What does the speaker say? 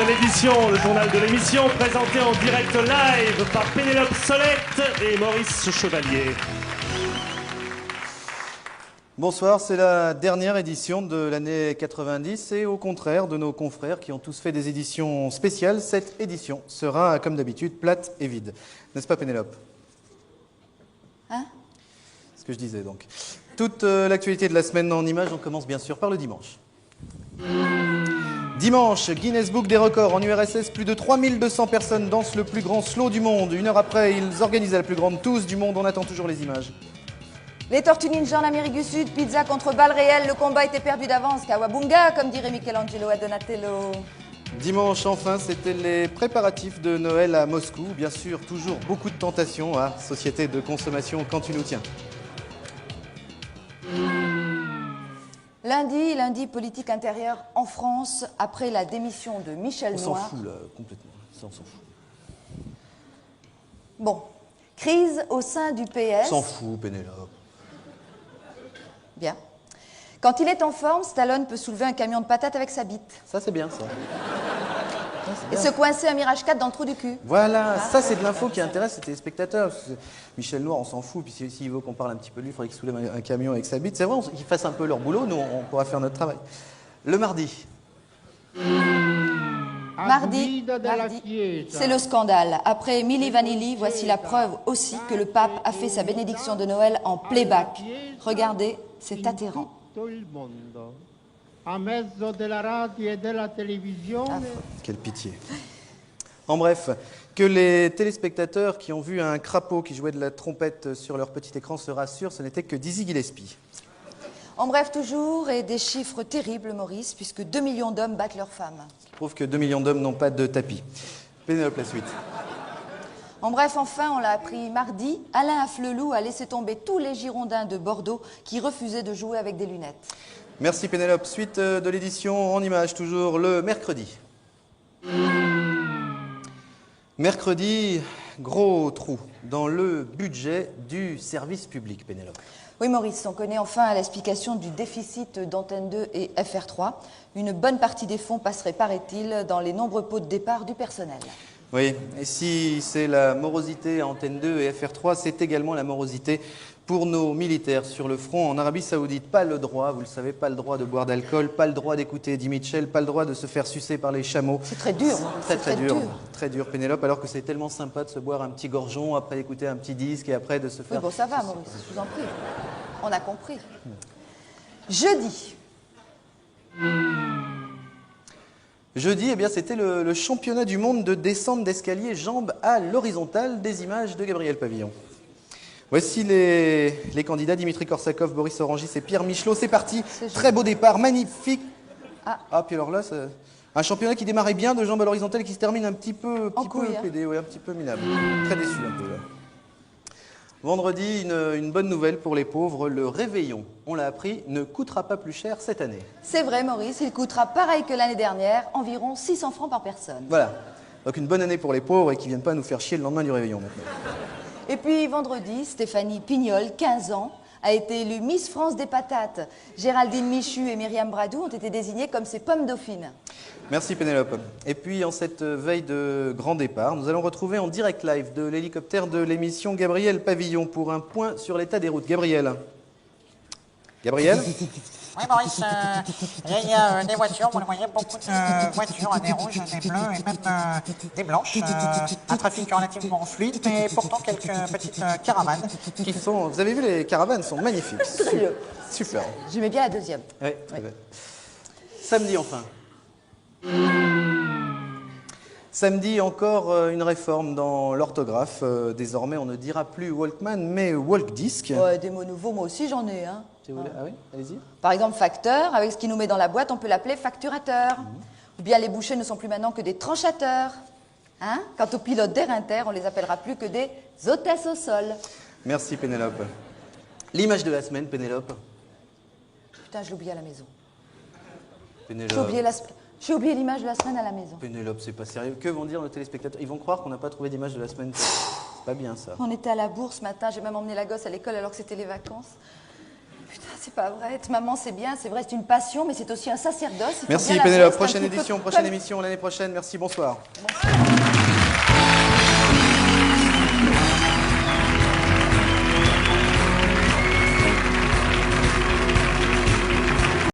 l'édition, le journal de l'émission, présenté en direct live par Pénélope Solette et Maurice Chevalier. Bonsoir, c'est la dernière édition de l'année 90 et au contraire de nos confrères qui ont tous fait des éditions spéciales, cette édition sera comme d'habitude plate et vide. N'est-ce pas Pénélope? Hein? C'est ce que je disais donc. Toute l'actualité de la semaine en images, on commence bien sûr par le dimanche. Dimanche, Guinness Book des records. En URSS, plus de 3200 personnes dansent le plus grand slow du monde. Une heure après, ils organisent la plus grande tousse du monde. On attend toujours les images. Les Tortues Ninja en Amérique du Sud, pizza contre balle réelle, le combat était perdu d'avance. Kawabunga, comme dirait Michelangelo à Donatello. Dimanche, enfin, c'était les préparatifs de Noël à Moscou. Bien sûr, toujours beaucoup de tentations à société de consommation quand tu nous tiens. Lundi, politique intérieure en France, après la démission de Michel On Noir. s'en fout là, complètement. Ça, on s'en fout. Bon, crise au sein du PS. On s'en fout, Pénélope. Bien. Quand il est en forme, Stallone peut soulever un camion de patates avec sa bite. Ça, c'est bien, ça. Et se coincer un Mirage 4 dans le trou du cul. Voilà, ça c'est de l'info qui intéresse les téléspectateurs. Michel Noir, on s'en fout, puis s'il veut qu'on parle un petit peu de lui, il faudrait qu'il soulève un camion avec sa bite. C'est vrai, qu'ils fassent un peu leur boulot, nous on pourra faire notre travail. Le mardi. Mardi, c'est le scandale. Après Milli Vanilli, voici la preuve aussi que le pape a fait sa bénédiction de Noël en playback. Regardez, c'est atterrant. Quelle pitié. En bref, que les téléspectateurs qui ont vu un crapaud qui jouait de la trompette sur leur petit écran se rassurent, ce n'était que Dizzy Gillespie. En bref, toujours, et des chiffres terribles, Maurice, puisque 2 millions d'hommes battent leurs femmes. Ce qui prouve que 2 millions d'hommes n'ont pas de tapis. Pénélope, la suite. En bref, enfin, on l'a appris mardi, Alain Afflelou a laissé tomber tous les Girondins de Bordeaux qui refusaient de jouer avec des lunettes. Merci Pénélope. Suite de l'édition en images, toujours le mercredi. Mercredi, gros trou dans le budget du service public, Pénélope. Oui, Maurice, on connaît enfin l'explication du déficit d'Antenne 2 et FR3. Une bonne partie des fonds passerait, paraît-il, dans les nombreux pots de départ du personnel. Oui, et si c'est la morosité à Antenne 2 et FR3, c'est également la morosité pour nos militaires sur le front en Arabie Saoudite. Pas le droit, vous le savez, pas le droit de boire d'alcool, pas le droit d'écouter Eddie Mitchell, pas le droit de se faire sucer par les chameaux. C'est très dur. Très dur, Pénélope, alors que c'est tellement sympa de se boire un petit gorgeon, après d'écouter un petit disque et après de se faire... Oui, bon, ça va, Maurice, je vous en prie. On a compris. Jeudi. Jeudi, eh bien, c'était le championnat du monde de descente d'escalier jambes à l'horizontale, des images de Gabriel Pavillon. Voici les candidats, Dimitri Korsakov, Boris Orangis et Pierre Michelot. C'est parti, très beau départ, magnifique. Ah, puis alors là, un championnat qui démarrait bien de jambes à l'horizontale et qui se termine un petit peu pédé, ouais, un petit peu minable. Très déçu un peu là. Vendredi, une bonne nouvelle pour les pauvres, le réveillon, on l'a appris, ne coûtera pas plus cher cette année. C'est vrai, Maurice, il coûtera pareil que l'année dernière, environ 600 francs par personne. Voilà, donc une bonne année pour les pauvres et qui ne viennent pas nous faire chier le lendemain du réveillon maintenant. Et puis vendredi, Stéphanie Pignol, 15 ans, a été élue Miss France des patates. Géraldine Michu et Myriam Bradou ont été désignées comme ses pommes dauphines. Merci Pénélope. Et puis en cette veille de grand départ, nous allons retrouver en direct live de l'hélicoptère de l'émission Gabriel Pavillon pour un point sur l'état des routes. Gabriel. Gabriel. Oui, Maurice, il y a des voitures, vous le voyez, beaucoup de voitures, des rouges, des bleus et même des blanches. Un trafic relativement fluide, mais pourtant quelques petites caravanes. Vous avez vu, les caravanes sont magnifiques. Super. J'aimais bien la deuxième. Oui, très bien. Samedi enfin. Samedi, encore une réforme dans l'orthographe. Désormais, on ne dira plus Walkman, mais Walkdisc. Ouais, des mots nouveaux, moi aussi j'en ai. Hein. Si vous voulez. Ah oui, allez-y. Par exemple, facteur, avec ce qu'il nous met dans la boîte, on peut l'appeler facturateur. Ou bien les bouchers ne sont plus maintenant que des tranchateurs. Hein? Quant aux pilotes d'air inter, on les appellera plus que des hôtesses au sol. Merci Pénélope. L'image de la semaine, Pénélope. Putain, je l'ai oublié à la maison. Pénélope. J'ai oublié l'image de la semaine à la maison. Pénélope, c'est pas sérieux. Que vont dire nos téléspectateurs? Ils vont croire qu'on n'a pas trouvé d'image de la semaine. C'est pas bien ça. On était à la bourse ce matin, j'ai même emmené la gosse à l'école alors que c'était les vacances. Putain, c'est pas vrai. Être maman, c'est bien, c'est vrai, c'est une passion, mais c'est aussi un sacerdoce. Il faut Merci bien la Pénélope. faire, c'est un Prochaine petit peu édition, comme- prochaine émission l'année prochaine. Merci, bonsoir. Bonsoir.